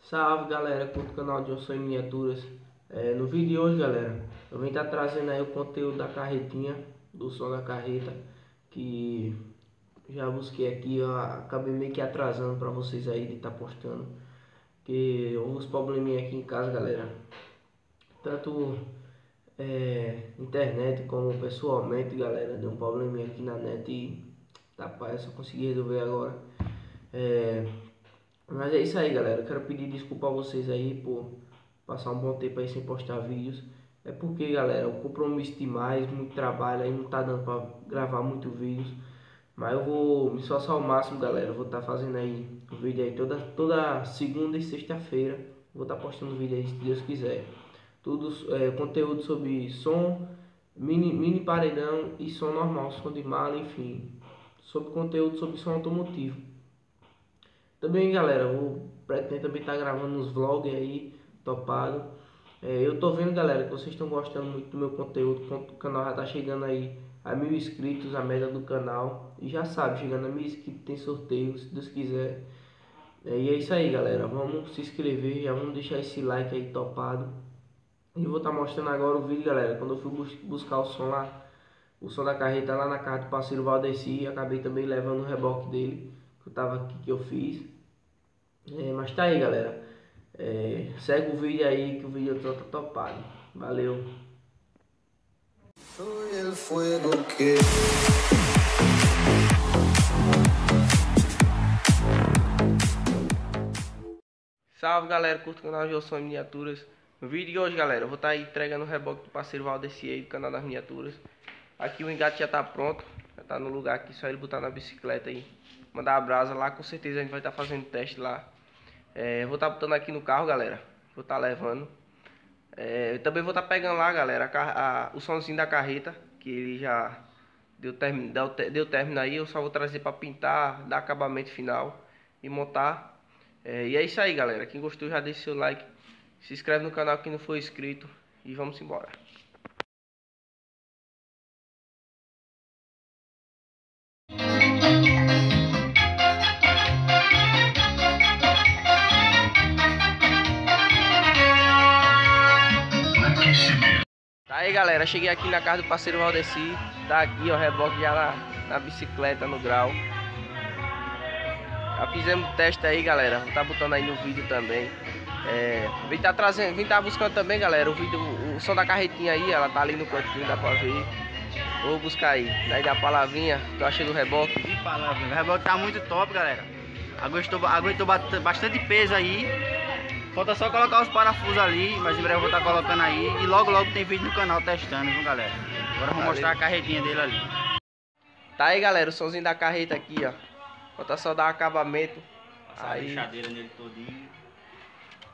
Salve galera, curto o canal de Johnson Miniaturas. No vídeo de hoje, galera, eu venho estar trazendo aí o conteúdo da carretinha, do som da carreta, que já busquei aqui, eu acabei meio que atrasando para vocês aí de estar postando, que houve uns probleminha aqui em casa, galera, tanto internet como pessoalmente, galera, deu um probleminha aqui na net e rapaz, eu só consegui resolver agora. Mas é isso aí, galera. Eu quero pedir desculpa a vocês aí por passar um bom tempo aí sem postar vídeos. É porque, galera, o compromisso demais, muito trabalho aí, não tá dando pra gravar muito vídeos. Mas eu vou me esforçar ao máximo, galera. Eu vou estar fazendo aí o vídeo aí toda segunda e sexta-feira. Vou estar postando vídeo aí se Deus quiser. Tudo conteúdo sobre som, mini paredão e som normal, som de mala, enfim. Sobre conteúdo sobre som automotivo. Também, galera, eu pretendo também estar gravando uns vlogs aí, topado. Eu tô vendo, galera, que vocês estão gostando muito do meu conteúdo. O canal já tá chegando aí a 1000 inscritos, a média do canal. E já sabe, chegando a 1000 inscritos tem sorteio, se Deus quiser. E é isso aí, galera. Vamos se inscrever, já vamos deixar esse like aí topado. E eu vou estar mostrando agora o vídeo, galera. Quando eu fui buscar o som lá, o som da carreta lá na casa do parceiro Valdeci, acabei também levando o reboque dele, que eu tava aqui, que eu fiz. Mas tá aí, galera. Segue o vídeo aí que o vídeo tá topado. Valeu. Salve, galera, curto o canal Johnson Miniaturas. No vídeo de hoje, galera, eu vou estar aí entregando o reboque do parceiro Valdeci aí do canal das miniaturas. Aqui o engate já tá pronto, já tá no lugar aqui, só ele botar na bicicleta aí, mandar a brasa lá. Com certeza a gente vai estar fazendo teste lá. Vou estar botando aqui no carro, galera. Vou estar levando. Também vou estar pegando lá, galera, o somzinho da carreta, que ele já deu término aí. Eu só vou trazer para pintar, dar acabamento final e montar. E é isso aí, galera. Quem gostou já deixa seu like, se inscreve no canal quem não for inscrito e vamos embora. Tá aí, galera, cheguei aqui na casa do parceiro Valdeci. Tá aqui, ó, reboque já na bicicleta, no grau. Já fizemos teste aí, galera. Vou tá botando aí no vídeo também. Vim tá buscando também, galera, o som da carretinha aí. Ela tá ali no cantinho, dá pra ver. Vou buscar aí. Daí da palavrinha, tô achando o reboque. Que palavrinha, o reboque tá muito top, galera. Aguentou bastante peso aí. Falta só colocar os parafusos ali, mas em breve eu vou estar colocando aí. E logo tem vídeo no canal testando, viu, galera? Agora eu vou mostrar a carretinha dele ali. Tá aí, galera, o somzinho da carreta aqui, ó. Falta só dar acabamento. Passar a lixadeira nele todinho.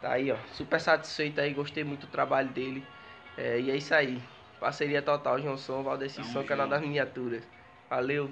Tá aí, ó. Super satisfeito aí, gostei muito do trabalho dele. E é isso aí. Parceria total, Johnson, Valdeci, canal das miniaturas. Valeu.